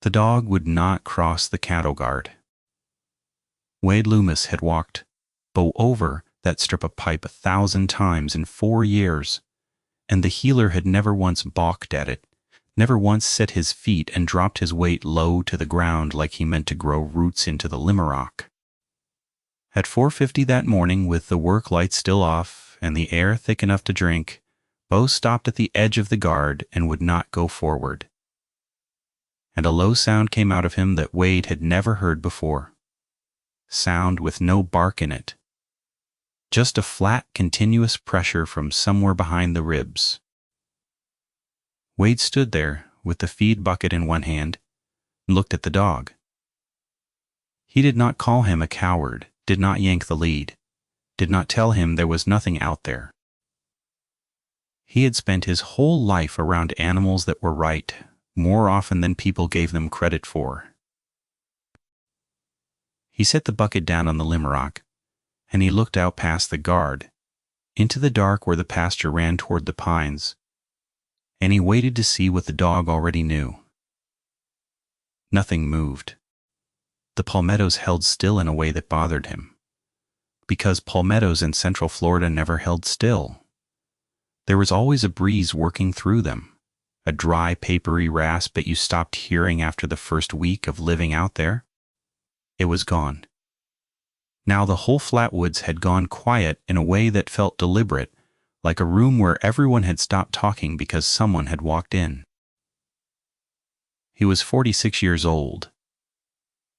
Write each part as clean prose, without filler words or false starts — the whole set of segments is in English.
The dog would not cross the cattle guard. Wade Loomis had walked over that strip of pipe 1,000 times in 4 years, and the healer had never once balked at it, never once set his feet and dropped his weight low to the ground like he meant to grow roots into the limarock. At 4:50 that morning, with the work lights still off and the air thick enough to drink, Bo stopped at the edge of the guard and would not go forward. And a low sound came out of him that Wade had never heard before. Sound with no bark in it. Just a flat, continuous pressure from somewhere behind the ribs. Wade stood there with the feed bucket in one hand and looked at the dog. He did not call him a coward, did not yank the lead, did not tell him there was nothing out there. He had spent his whole life around animals that were right, more often than people gave them credit for. He set the bucket down on the limarock, and he looked out past the guard, into the dark where the pasture ran toward the pines, and he waited to see what the dog already knew. Nothing moved. The palmettos held still in a way that bothered him, because palmettos in Central Florida never held still. There was always a breeze working through them, a dry, papery rasp that you stopped hearing after the first week of living out there. It was gone. Now the whole Flatwoods had gone quiet in a way that felt deliberate, like a room where everyone had stopped talking because someone had walked in. He was 46 years old,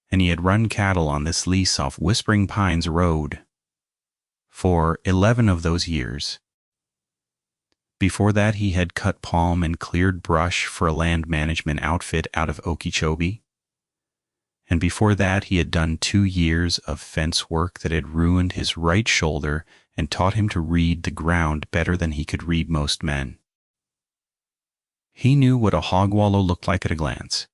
and he had run cattle on this lease off Whispering Pines Road for 11 of those years. Before that, he had cut palm and cleared brush for a land management outfit out of Okeechobee. And before that, he had done 2 years of fence work that had ruined his right shoulder and taught him to read the ground better than he could read most men. He knew what a hog wallow looked like at a glance.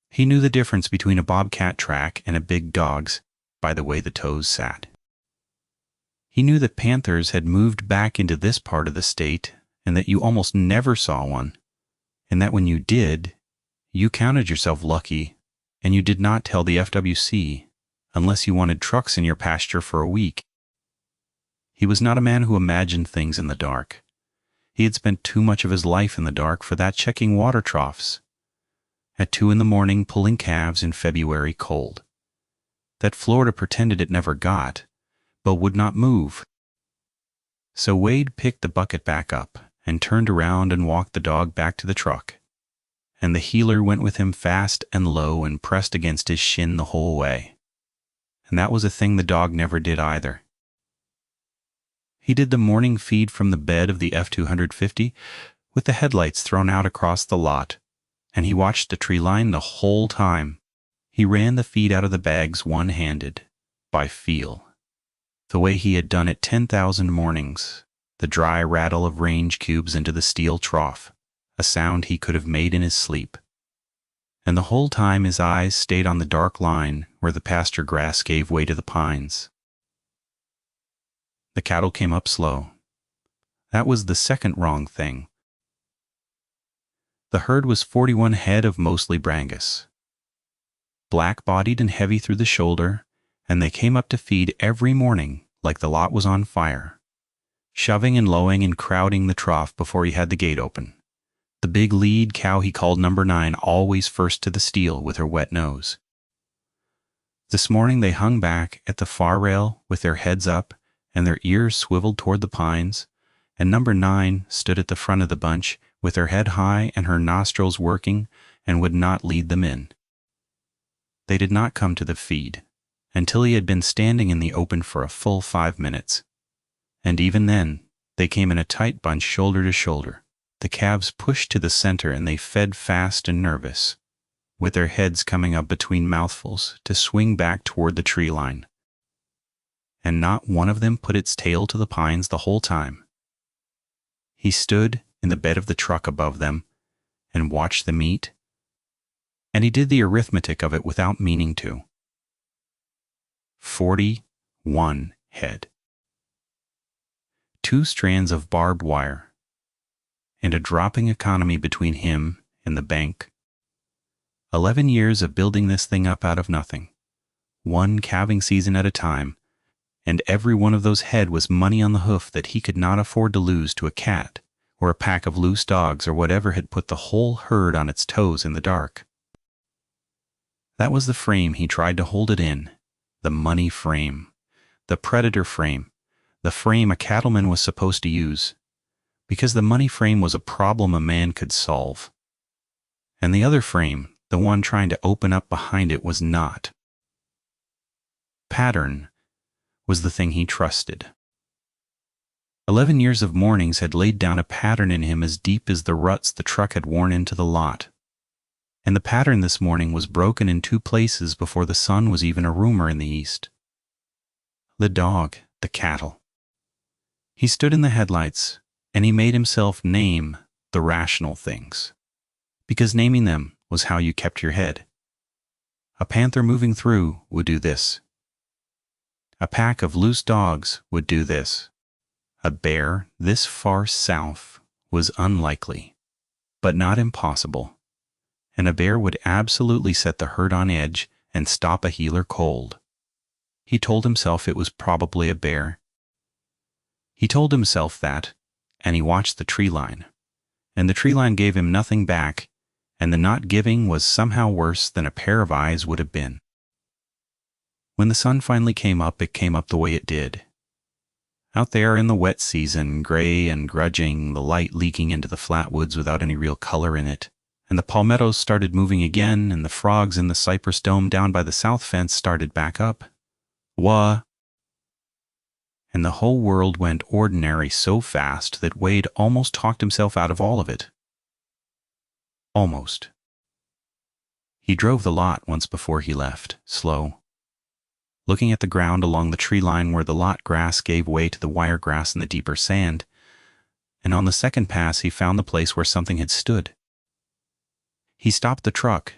He knew the difference between a bobcat track and a big dog's by the way the toes sat. He knew that panthers had moved back into this part of the state and that you almost never saw one, and that when you did, you counted yourself lucky, and you did not tell the FWC unless you wanted trucks in your pasture for a week. He was not a man who imagined things in the dark. He had spent too much of his life in the dark for that, checking water troughs at 2 a.m, pulling calves in February cold that Florida pretended it never got, but would not move. So Wade picked the bucket back up and turned around and walked the dog back to the truck, and the healer went with him fast and low and pressed against his shin the whole way. And that was a thing the dog never did either. He did the morning feed from the bed of the F-250 with the headlights thrown out across the lot, and he watched the tree line the whole time. He ran the feed out of the bags one-handed, by feel, the way he had done it 10,000 mornings, the dry rattle of range cubes into the steel trough, a sound he could have made in his sleep. And the whole time his eyes stayed on the dark line where the pasture grass gave way to the pines. The cattle came up slow. That was the second wrong thing. The herd was 41 head of mostly Brangus, black-bodied and heavy through the shoulder, and they came up to feed every morning like the lot was on fire, shoving and lowing and crowding the trough before he had the gate open. The big lead cow he called number 9 always first to the steel with her wet nose. This morning they hung back at the far rail with their heads up and their ears swiveled toward the pines, and number 9 stood at the front of the bunch with her head high and her nostrils working and would not lead them in. They did not come to the feed until he had been standing in the open for a full 5 minutes, and even then they came in a tight bunch shoulder to shoulder. The calves pushed to the center and they fed fast and nervous, with their heads coming up between mouthfuls to swing back toward the tree line. And not one of them put its tail to the pines the whole time. He stood in the bed of the truck above them and watched them eat, and he did the arithmetic of it without meaning to. 41 head. 2 strands of barbed wire, and a dropping economy between him and the bank. 11 years of building this thing up out of nothing, one calving season at a time, and every one of those head was money on the hoof that he could not afford to lose to a cat or a pack of loose dogs or whatever had put the whole herd on its toes in the dark. That was the frame he tried to hold it in, the money frame, the predator frame, the frame a cattleman was supposed to use, because the money frame was a problem a man could solve. And the other frame, the one trying to open up behind it, was not. Pattern was the thing he trusted. 11 years of mornings had laid down a pattern in him as deep as the ruts the truck had worn into the lot. And the pattern this morning was broken in 2 places before the sun was even a rumor in the east. The dog, the cattle. He stood in the headlights, and he made himself name the rational things, because naming them was how you kept your head. A panther moving through would do this. A pack of loose dogs would do this. A bear this far south was unlikely, but not impossible. And a bear would absolutely set the herd on edge and stop a healer cold. He told himself it was probably a bear. He told himself that, and he watched the tree line. And the tree line gave him nothing back, and the not giving was somehow worse than a pair of eyes would have been. When the sun finally came up, it came up the way it did. Out there in the wet season, gray and grudging, the light leaking into the flat woods without any real color in it, and the palmettos started moving again, and the frogs in the cypress dome down by the south fence started back up. Wah! And the whole world went ordinary so fast that Wade almost talked himself out of all of it. Almost. He drove the lot once before he left, slow, looking at the ground along the tree line where the lot grass gave way to the wire grass in the deeper sand, and on the second pass he found the place where something had stood. He stopped the truck.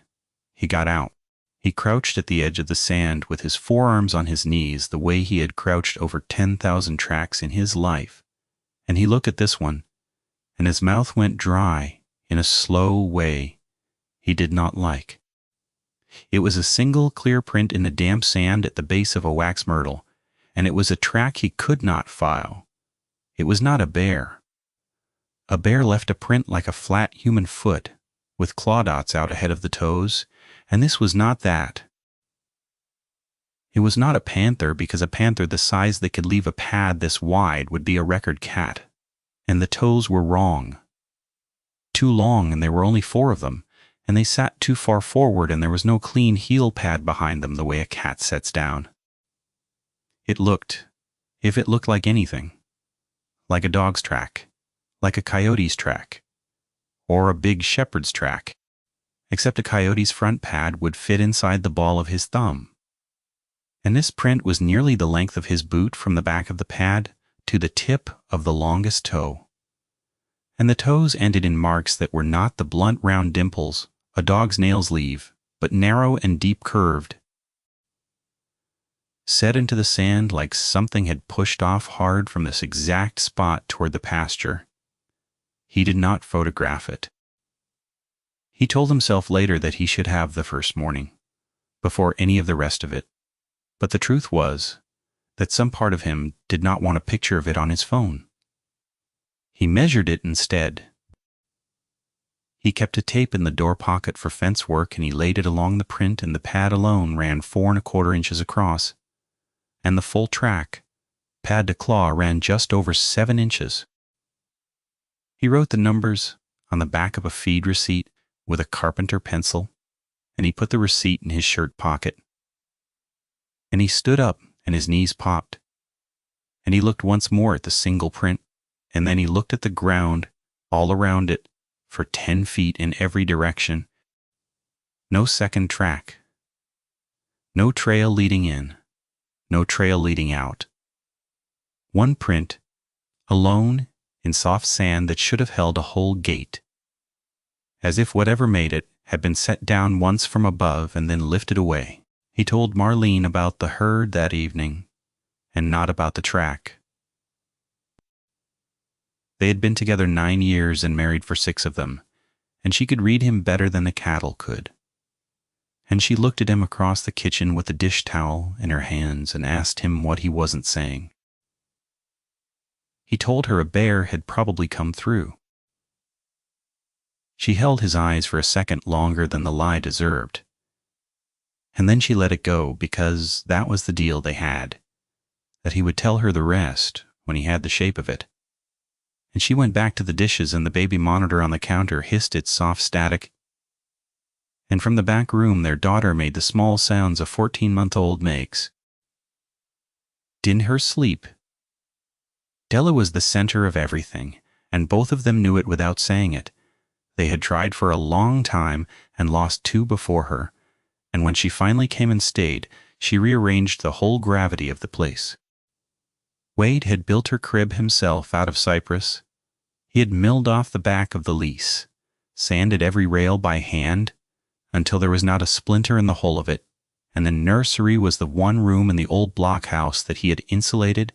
He got out. He crouched at the edge of the sand with his forearms on his knees the way he had crouched over 10,000 tracks in his life, and he looked at this one, and his mouth went dry in a slow way he did not like. It was a single clear print in the damp sand at the base of a wax myrtle, and it was a track he could not file. It was not a bear. A bear left a print like a flat human foot, with claw dots out ahead of the toes, and this was not that. It was not a panther, because a panther the size that could leave a pad this wide would be a record cat, and the toes were wrong. Too long, and there were only 4 of them, and they sat too far forward, and there was no clean heel pad behind them the way a cat sets down. It looked, if it looked like anything, like a dog's track, like a coyote's track, or a big shepherd's track, except a coyote's front pad would fit inside the ball of his thumb. And this print was nearly the length of his boot from the back of the pad to the tip of the longest toe. And the toes ended in marks that were not the blunt round dimples a dog's nails leave, but narrow and deep curved, set into the sand like something had pushed off hard from this exact spot toward the pasture. He did not photograph it. He told himself later that he should have the first morning, before any of the rest of it, but the truth was that some part of him did not want a picture of it on his phone. He measured it instead. He kept a tape in the door pocket for fence work, and he laid it along the print, and the pad alone ran 4 1/4 inches across, and the full track, pad to claw, ran just over 7 inches. He wrote the numbers on the back of a feed receipt with a carpenter pencil, and he put the receipt in his shirt pocket. And he stood up, and his knees popped, and he looked once more at the single print, and then he looked at the ground all around it for 10 feet in every direction. No second track. No trail leading in. No trail leading out. One print, alone in soft sand that should have held a whole gate, as if whatever made it had been set down once from above and then lifted away. He told Marlene about the herd that evening, and not about the track. They had been together 9 years and married for 6 of them, and she could read him better than the cattle could. and she looked at him across the kitchen with the dish towel in her hands and asked him what he wasn't saying. He told her a bear had probably come through. She held his eyes for a second longer than the lie deserved, and then she let it go because that was the deal they had, that he would tell her the rest when he had the shape of it. And she went back to the dishes, and the baby monitor on the counter hissed its soft static, and from the back room their daughter made the small sounds a 14-month-old makes. In her sleep, Della was the center of everything, and both of them knew it without saying it. They had tried for a long time and lost 2 before her, and when she finally came and stayed, she rearranged the whole gravity of the place. Wade had built her crib himself out of cypress. He had milled off the back of the lease, sanded every rail by hand until there was not a splinter in the whole of it, and the nursery was the one room in the old blockhouse that he had insulated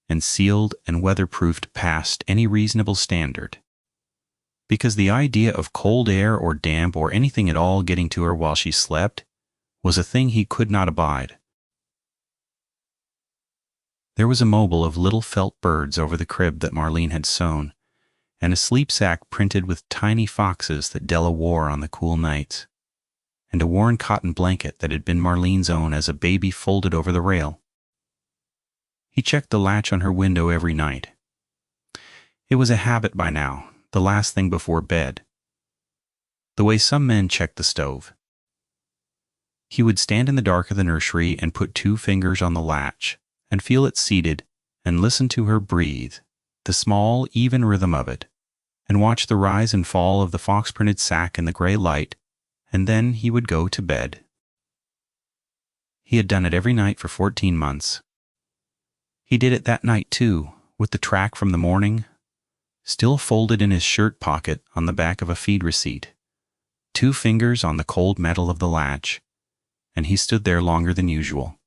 and sealed and weatherproofed past any reasonable standard. Because the idea of cold air or damp or anything at all getting to her while she slept was a thing he could not abide. There was a mobile of little felt birds over the crib that Marlene had sewn, and a sleep sack printed with tiny foxes that Della wore on the cool nights, and a worn cotton blanket that had been Marlene's own as a baby folded over the rail. He checked the latch on her window every night. It was a habit by now, the last thing before bed, the way some men check the stove. He would stand in the dark of the nursery and put 2 fingers on the latch and feel it seated and listen to her breathe, the small, even rhythm of it, and watch the rise and fall of the fox-printed sack in the gray light, and then he would go to bed. He had done it every night for 14 months. He did it that night, too, with the track from the morning still folded in his shirt pocket on the back of a feed receipt, 2 fingers on the cold metal of the latch, and he stood there longer than usual.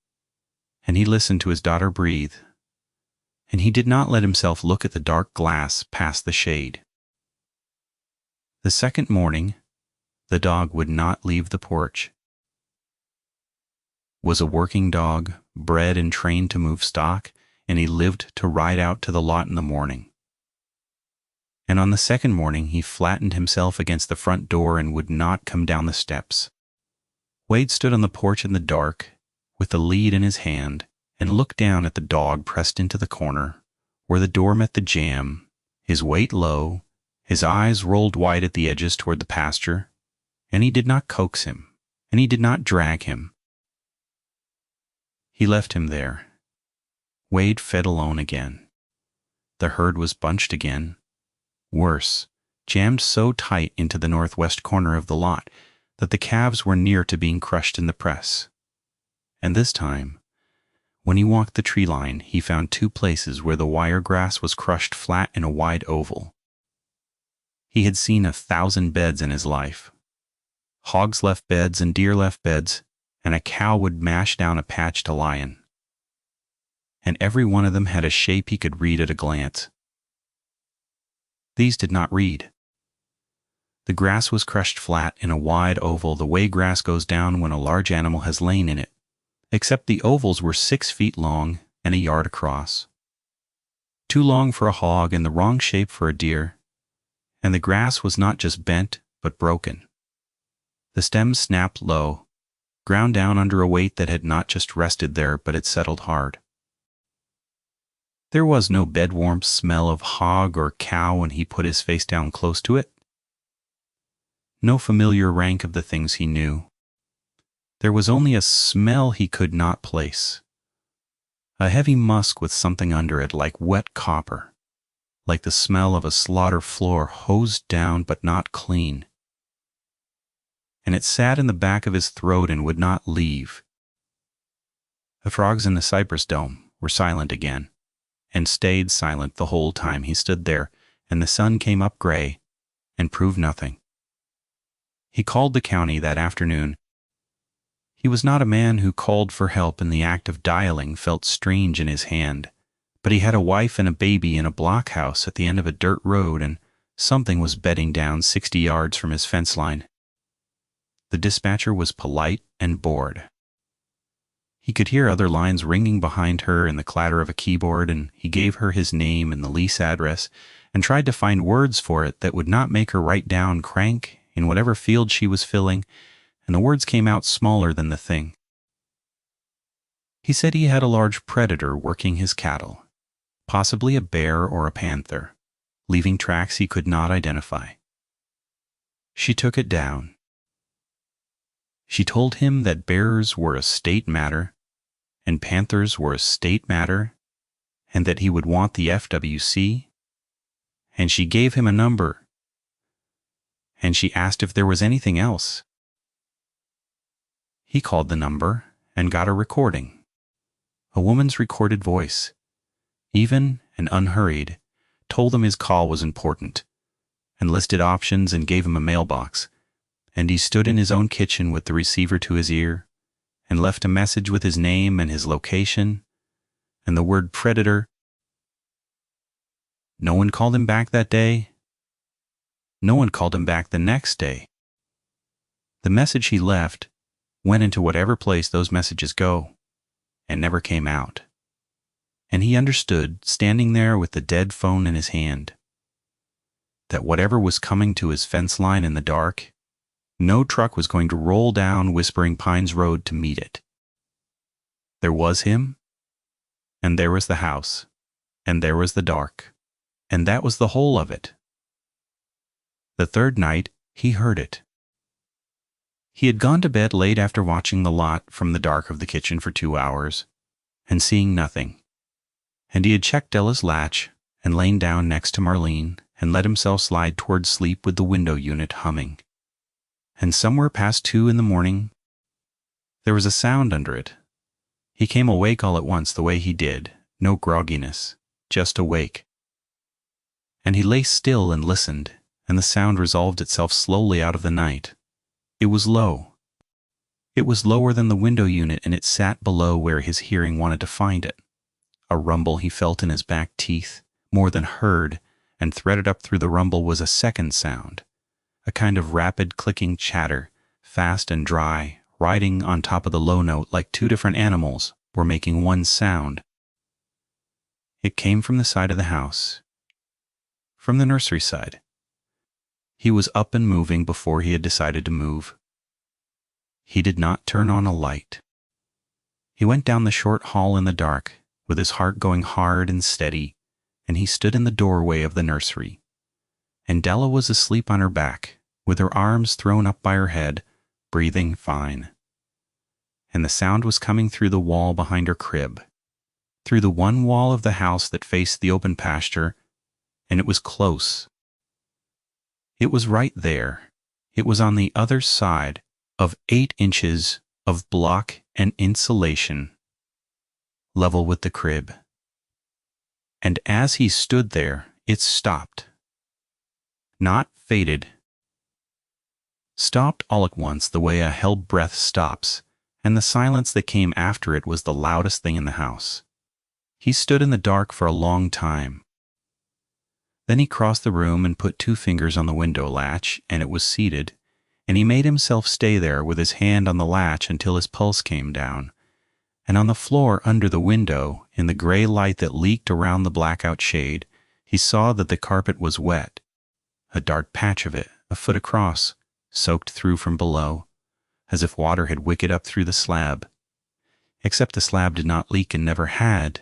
And he listened to his daughter breathe, and he did not let himself look at the dark glass past the shade. The second morning, the dog would not leave the porch. Was a working dog, bred and trained to move stock, and he lived to ride out to the lot in the morning. And on the second morning he flattened himself against the front door and would not come down the steps. Wade stood on the porch in the dark, with the lead in his hand, and looked down at the dog pressed into the corner, where the door met the jamb, his weight low, his eyes rolled wide at the edges toward the pasture, and he did not coax him, and he did not drag him. He left him there. Wade fed alone again. The herd was bunched again. Worse, jammed so tight into the northwest corner of the lot that the calves were near to being crushed in the press. And this time, when he walked the tree line, he found 2 places where the wire grass was crushed flat in a wide oval. He had seen 1,000 beds in his life. Hogs left beds and deer left beds, and a cow would mash down a patch to lion. And every one of them had a shape he could read at a glance. These did not read. The grass was crushed flat in a wide oval the way grass goes down when a large animal has lain in it, except the ovals were 6 feet long and a yard across. Too long for a hog and the wrong shape for a deer, and the grass was not just bent but broken. The stems snapped low, ground down under a weight that had not just rested there but had settled hard. There was no bed-warm smell of hog or cow when he put his face down close to it. No familiar rank of the things he knew. There was only a smell he could not place. A heavy musk with something under it like wet copper, like the smell of a slaughter floor hosed down but not clean. And it sat in the back of his throat and would not leave. The frogs in the cypress dome were silent again, and stayed silent the whole time he stood there, and the sun came up gray and proved nothing. He called the county that afternoon. He was not a man who called for help, and the act of dialing felt strange in his hand, but he had a wife and a baby in a blockhouse at the end of a dirt road, and something was bedding down 60 yards from his fence line. The dispatcher was polite and bored. He could hear other lines ringing behind her and the clatter of a keyboard, and he gave her his name and the lease address and tried to find words for it that would not make her write down crank in whatever field she was filling, and the words came out smaller than the thing. He said he had a large predator working his cattle, possibly a bear or a panther, leaving tracks he could not identify. She took it down. She told him that bears were a state matter, and panthers were a state matter, and that he would want the FWC, and she gave him a number, and she asked if there was anything else. He called the number and got a recording, a woman's recorded voice, even and unhurried, told him his call was important, and listed options and gave him a mailbox, and he stood in his own kitchen with the receiver to his ear, and left a message with his name and his location, and the word predator. No one called him back that day. No one called him back the next day. The message he left went into whatever place those messages go, and never came out. And he understood, standing there with the dead phone in his hand, that whatever was coming to his fence line in the dark, no truck was going to roll down Whispering Pines Road to meet it. There was him, and there was the house, and there was the dark, and that was the whole of it. The third night, he heard it. He had gone to bed late after watching the lot from the dark of the kitchen for 2 hours, and seeing nothing. And he had checked Ella's latch, and lain down next to Marlene, and let himself slide toward sleep with the window unit humming. And somewhere past 2 in the morning, there was a sound under it. He came awake all at once the way he did, no grogginess, just awake. And he lay still and listened, and the sound resolved itself slowly out of the night. It was low. It was lower than the window unit, and it sat below where his hearing wanted to find it. A rumble he felt in his back teeth, more than heard, and threaded up through the rumble was a second sound, a kind of rapid clicking chatter, fast and dry, riding on top of the low note like two different animals were making one sound. It came from the side of the house, from the nursery side. He was up and moving before he had decided to move. He did not turn on a light. He went down the short hall in the dark, with his heart going hard and steady, and he stood in the doorway of the nursery. And Della was asleep on her back, with her arms thrown up by her head, breathing fine. And the sound was coming through the wall behind her crib, through the one wall of the house that faced the open pasture, and it was close. It was right there. It was on the other side of 8 inches of block and insulation, level with the crib. And as he stood there, it stopped. Not faded. Stopped all at once the way a held breath stops, and the silence that came after it was the loudest thing in the house. He stood in the dark for a long time. Then he crossed the room and put 2 fingers on the window latch, and it was seated, and he made himself stay there with his hand on the latch until his pulse came down. And on the floor under the window, in the gray light that leaked around the blackout shade, he saw that the carpet was wet, a dark patch of it, a foot across, soaked through from below, as if water had wicked up through the slab. Except the slab did not leak and never had,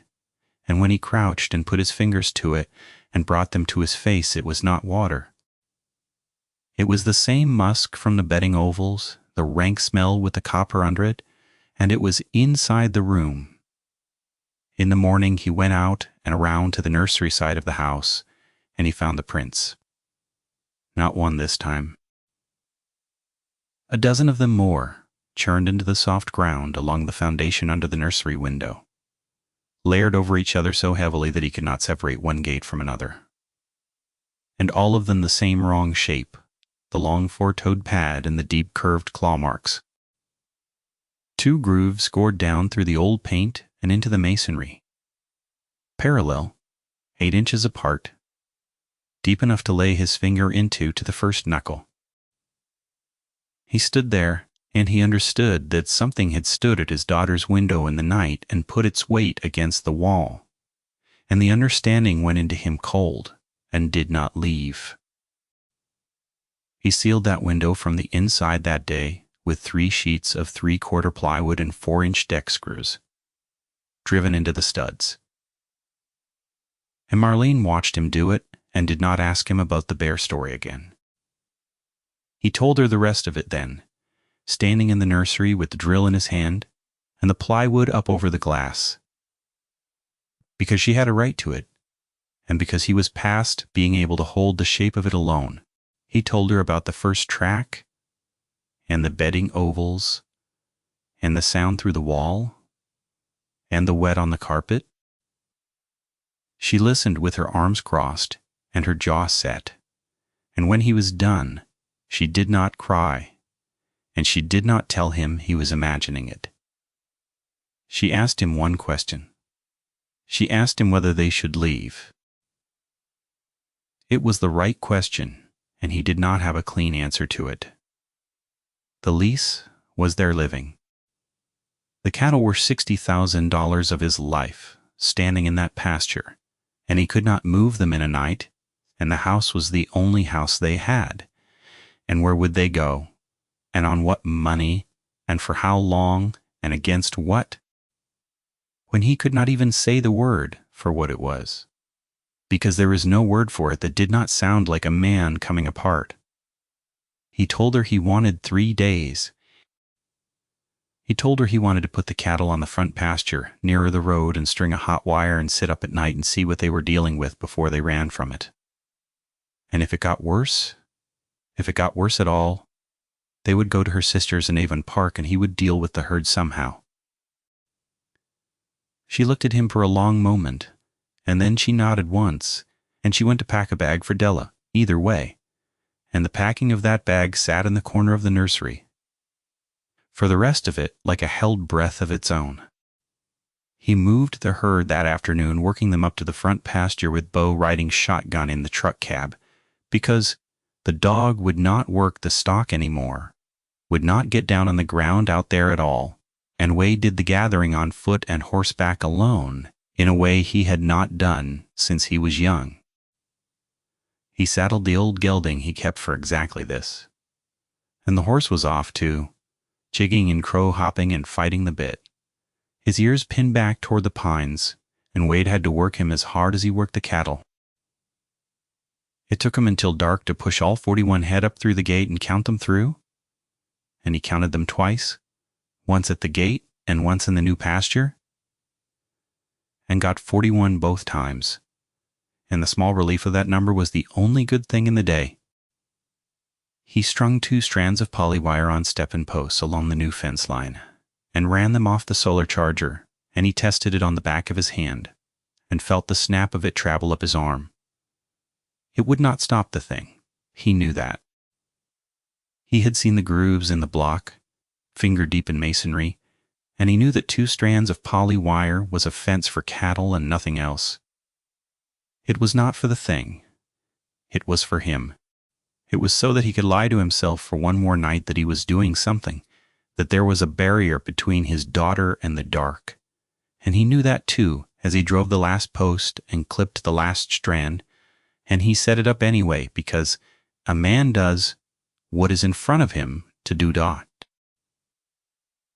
and when he crouched and put his fingers to it and brought them to his face, it was not water. It was the same musk from the bedding ovals, the rank smell with the copper under it, and it was inside the room. In the morning he went out and around to the nursery side of the house, and he found the prints. Not one this time. A dozen of them more, churned into the soft ground along the foundation under the nursery window, layered over each other so heavily that he could not separate one gate from another. And all of them the same wrong shape, the long 4-toed pad and the deep curved claw marks. 2 grooves scored down through the old paint and into the masonry. Parallel, 8 inches apart, deep enough to lay his finger into to the first knuckle. He stood there, and he understood that something had stood at his daughter's window in the night and put its weight against the wall. And the understanding went into him cold and did not leave. He sealed that window from the inside that day with 3 sheets of 3/4 plywood and 4-inch deck screws, driven into the studs. And Marlene watched him do it and did not ask him about the bear story again. He told her the rest of it then, standing in the nursery with the drill in his hand and the plywood up over the glass. Because she had a right to it, and because he was past being able to hold the shape of it alone, he told her about the first track, and the bedding ovals, and the sound through the wall, and the wet on the carpet. She listened with her arms crossed and her jaw set, and when he was done, she did not cry, and she did not tell him he was imagining it. She asked him one question. She asked him whether they should leave. It was the right question, and he did not have a clean answer to it. The lease was their living. The cattle were $60,000 of his life, standing in that pasture, and he could not move them in a night, and the house was the only house they had. And where would they go? And on what money? And for how long? And against what? When he could not even say the word for what it was, because there was no word for it that did not sound like a man coming apart. He told her he wanted 3 days. He told her he wanted to put the cattle on the front pasture, nearer the road, and string a hot wire and sit up at night and see what they were dealing with before they ran from it. And if it got worse at all, they would go to her sister's in Avon Park and he would deal with the herd somehow. She looked at him for a long moment, and then she nodded once, and she went to pack a bag for Della, either way, and the packing of that bag sat in the corner of the nursery, for the rest of it like a held breath of its own. He moved the herd that afternoon, working them up to the front pasture with Bo riding shotgun in the truck cab, because the dog would not work the stock anymore, would not get down on the ground out there at all, and Wade did the gathering on foot and horseback alone in a way he had not done since he was young. He saddled the old gelding he kept for exactly this, and the horse was off too, jigging and crow-hopping and fighting the bit, his ears pinned back toward the pines, and Wade had to work him as hard as he worked the cattle. It took him until dark to push all 41 head up through the gate and count them through, and he counted them twice, once at the gate and once in the new pasture, and got 41 both times, and the small relief of that number was the only good thing in the day. He strung 2 strands of polywire on step-in posts along the new fence line, and ran them off the solar charger, and he tested it on the back of his hand, and felt the snap of it travel up his arm. It would not stop the thing. He knew that. He had seen the grooves in the block, finger-deep in masonry, and he knew that 2 strands of poly wire was a fence for cattle and nothing else. It was not for the thing. It was for him. It was so that he could lie to himself for one more night that he was doing something, that there was a barrier between his daughter and the dark. And he knew that too as he drove the last post and clipped the last strand, and he set it up anyway because a man does what is in front of him to do dot.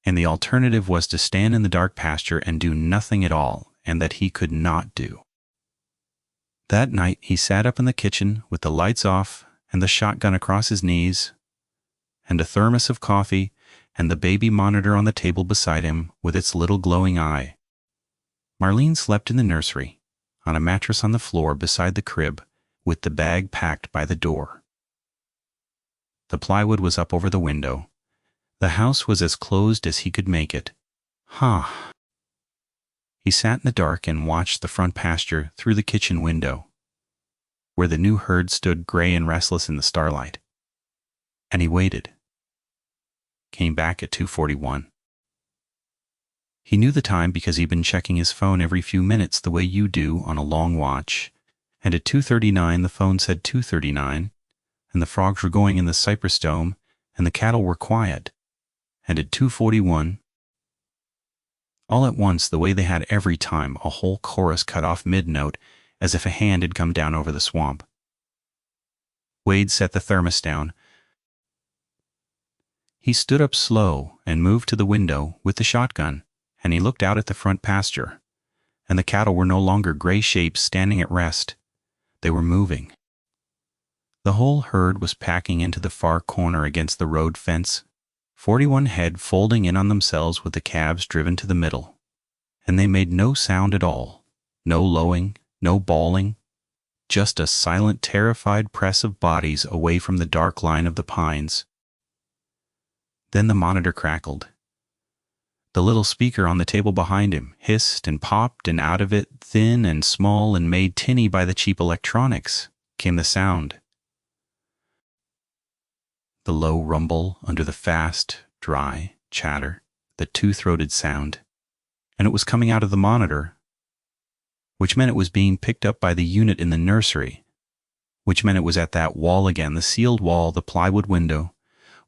And the alternative was to stand in the dark pasture and do nothing at all, and that he could not do. That night he sat up in the kitchen with the lights off and the shotgun across his knees, and a thermos of coffee, and the baby monitor on the table beside him with its little glowing eye. Marlene slept in the nursery, on a mattress on the floor beside the crib, with the bag packed by the door. The plywood was up over the window. The house was as closed as he could make it. He sat in the dark and watched the front pasture through the kitchen window, where the new herd stood gray and restless in the starlight. And he waited. Came back at 2:41. He knew the time because he'd been checking his phone every few minutes the way you do on a long watch, and at 2:39 the phone said 2:39, and the frogs were going in the cypress dome, and the cattle were quiet. And at 2:41, all at once, the way they had every time, a whole chorus cut off mid-note as if a hand had come down over the swamp. Wade set the thermos down. He stood up slow and moved to the window with the shotgun, and he looked out at the front pasture, and the cattle were no longer gray shapes standing at rest. They were moving. The whole herd was packing into the far corner against the road fence, 41 head folding in on themselves with the calves driven to the middle. And they made no sound at all, no lowing, no bawling, just a silent, terrified press of bodies away from the dark line of the pines. Then the monitor crackled. The little speaker on the table behind him hissed and popped, and out of it, thin and small and made tinny by the cheap electronics, came the sound. The low rumble under the fast, dry chatter, the two-throated sound. And it was coming out of the monitor, which meant it was being picked up by the unit in the nursery, which meant it was at that wall again, the sealed wall, the plywood window,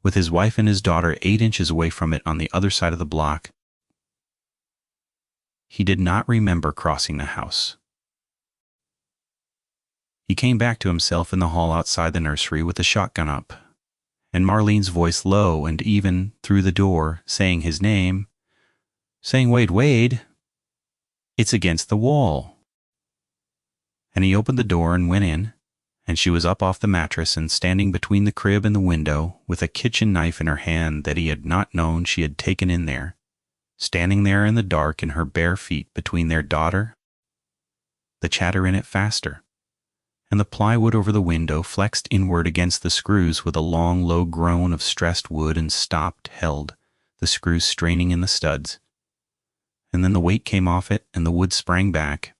with his wife and his daughter 8 inches away from it on the other side of the block. He did not remember crossing the house. He came back to himself in the hall outside the nursery with the shotgun up, and Marlene's voice low and even through the door, saying his name, saying, "Wade, Wade, it's against the wall." And he opened the door and went in, and she was up off the mattress and standing between the crib and the window with a kitchen knife in her hand that he had not known she had taken in there, standing there in the dark in her bare feet between their daughter, the chatter in it faster, and the plywood over the window flexed inward against the screws with a long, low groan of stressed wood and stopped, held, the screws straining in the studs. And then the weight came off it, and the wood sprang back,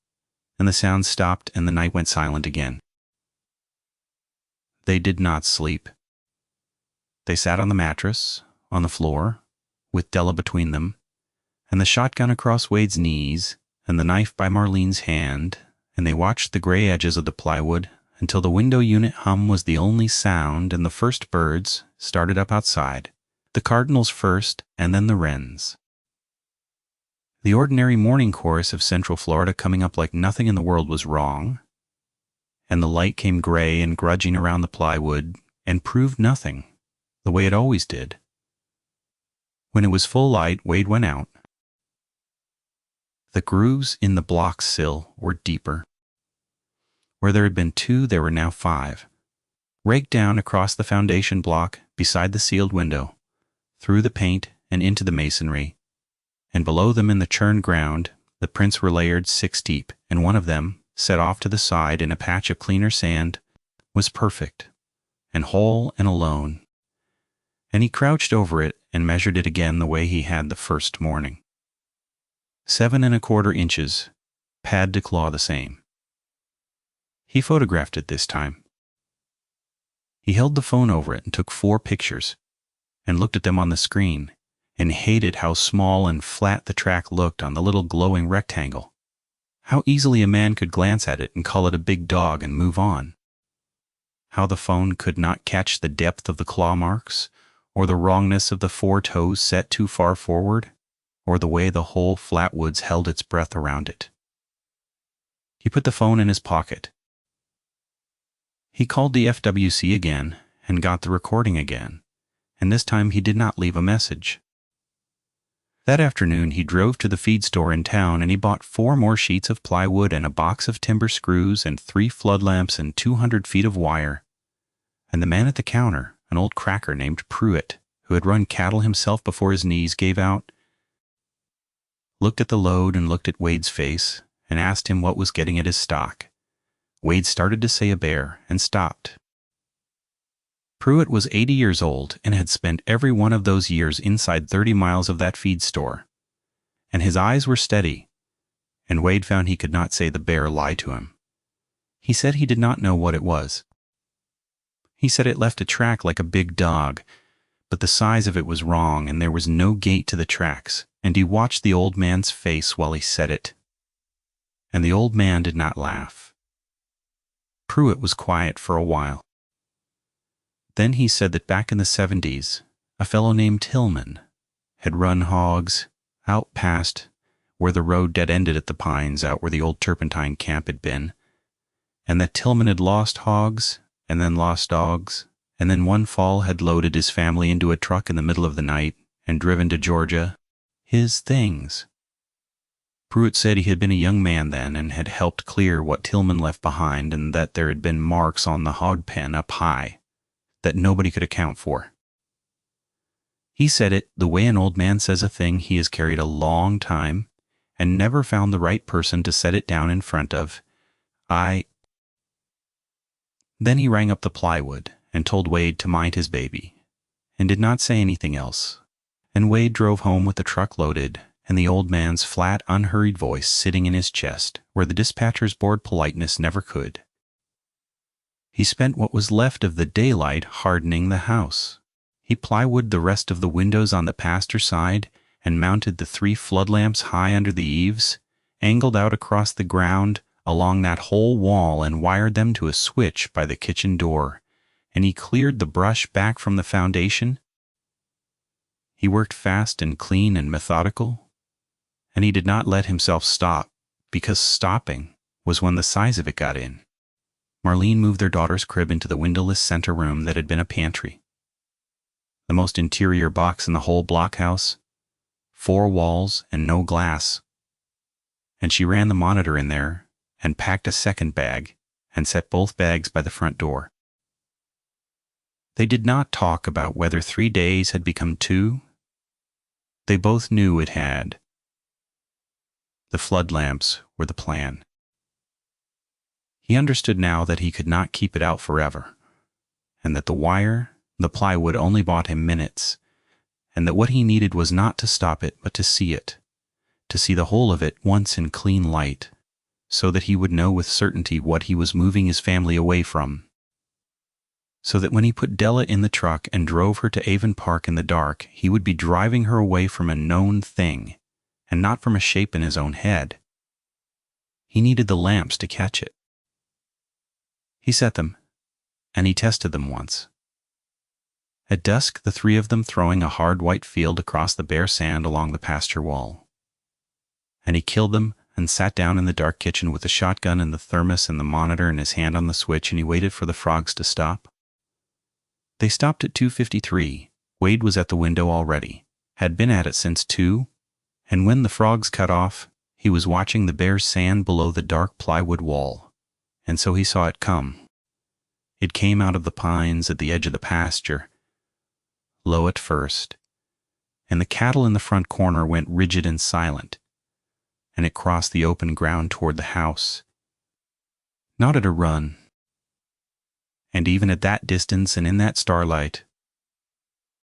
and the sound stopped, and the night went silent again. They did not sleep. They sat on the mattress, on the floor, with Della between them, and the shotgun across Wade's knees, and the knife by Marlene's hand, and they watched the gray edges of the plywood until the window unit hum was the only sound, and the first birds started up outside, the cardinals first, and then the wrens. The ordinary morning chorus of Central Florida coming up like nothing in the world was wrong, and the light came gray and grudging around the plywood and proved nothing, the way it always did. When it was full light, Wade went out. The grooves in the block sill were deeper. Where there had been 2, there were now 5, raked down across the foundation block beside the sealed window, through the paint and into the masonry. And below them in the churned ground, the prints were layered 6 deep, and one of them, set off to the side in a patch of cleaner sand, was perfect, and whole and alone. And he crouched over it and measured it again the way he had the first morning. 7 1/4 inches, pad to claw the same. He photographed it this time. He held the phone over it and took 4 pictures, and looked at them on the screen, and hated how small and flat the track looked on the little glowing rectangle. How easily a man could glance at it and call it a big dog and move on. How the phone could not catch the depth of the claw marks, or the wrongness of the 4 toes set too far forward, or the way the whole flat woods held its breath around it. He put the phone in his pocket. He called the FWC again and got the recording again, and this time he did not leave a message. That afternoon he drove to the feed store in town and he bought 4 more sheets of plywood and a box of timber screws and 3 flood lamps and 200 feet of wire. And the man at the counter, an old cracker named Pruitt, who had run cattle himself before his knees gave out, looked at the load and looked at Wade's face and asked him what was getting at his stock. Wade started to say a bear and stopped. Pruitt was 80 years old and had spent every one of those years inside 30 miles of that feed store. And his eyes were steady, and Wade found he could not say the bear lied to him. He said he did not know what it was. He said it left a track like a big dog, but the size of it was wrong and there was no gate to the tracks, and he watched the old man's face while he said it. And the old man did not laugh. Pruitt was quiet for a while. Then he said that back in the 70s, a fellow named Tillman had run hogs out past where the road dead-ended at the pines out where the old turpentine camp had been, and that Tillman had lost hogs and then lost dogs, and then one fall had loaded his family into a truck in the middle of the night and driven to Georgia. His things. Pruitt said he had been a young man then and had helped clear what Tillman left behind, and that there had been marks on the hog pen up high that nobody could account for. He said it the way an old man says a thing he has carried a long time and never found the right person to set it down in front of. Then he rang up the plywood and told Wade to mind his baby, and did not say anything else, and Wade drove home with the truck loaded and the old man's flat, unhurried voice sitting in his chest where the dispatcher's bored politeness never could. He spent what was left of the daylight hardening the house. He plywooded the rest of the windows on the pasture side and mounted the 3 flood lamps high under the eaves, angled out across the ground along that whole wall and wired them to a switch by the kitchen door, and he cleared the brush back from the foundation. He worked fast and clean and methodical, and he did not let himself stop, because stopping was when the size of it got in. Marlene moved their daughter's crib into the windowless center room that had been a pantry. The most interior box in the whole blockhouse, 4 walls and no glass. And she ran the monitor in there and packed a second bag and set both bags by the front door. They did not talk about whether 3 days had become 2. They both knew it had. The flood lamps were the plan. He understood now that he could not keep it out forever, and that the plywood only bought him minutes, and that what he needed was not to stop it but to see it, to see the whole of it once in clean light, so that he would know with certainty what he was moving his family away from. So that when he put Della in the truck and drove her to Avon Park in the dark, he would be driving her away from a known thing, and not from a shape in his own head. He needed the lamps to catch it. He set them, and he tested them once. At dusk, the 3 of them throwing a hard white field across the bare sand along the pasture wall. And he killed them and sat down in the dark kitchen with the shotgun and the thermos and the monitor and his hand on the switch, and he waited for the frogs to stop. They stopped at 2:53. Wade was at the window already, had been at it since 2, and when the frogs cut off, he was watching the bare sand below the dark plywood wall. And so he saw it come. It came out of the pines at the edge of the pasture, low at first, and the cattle in the front corner went rigid and silent, and it crossed the open ground toward the house, not at a run. And even at that distance and in that starlight,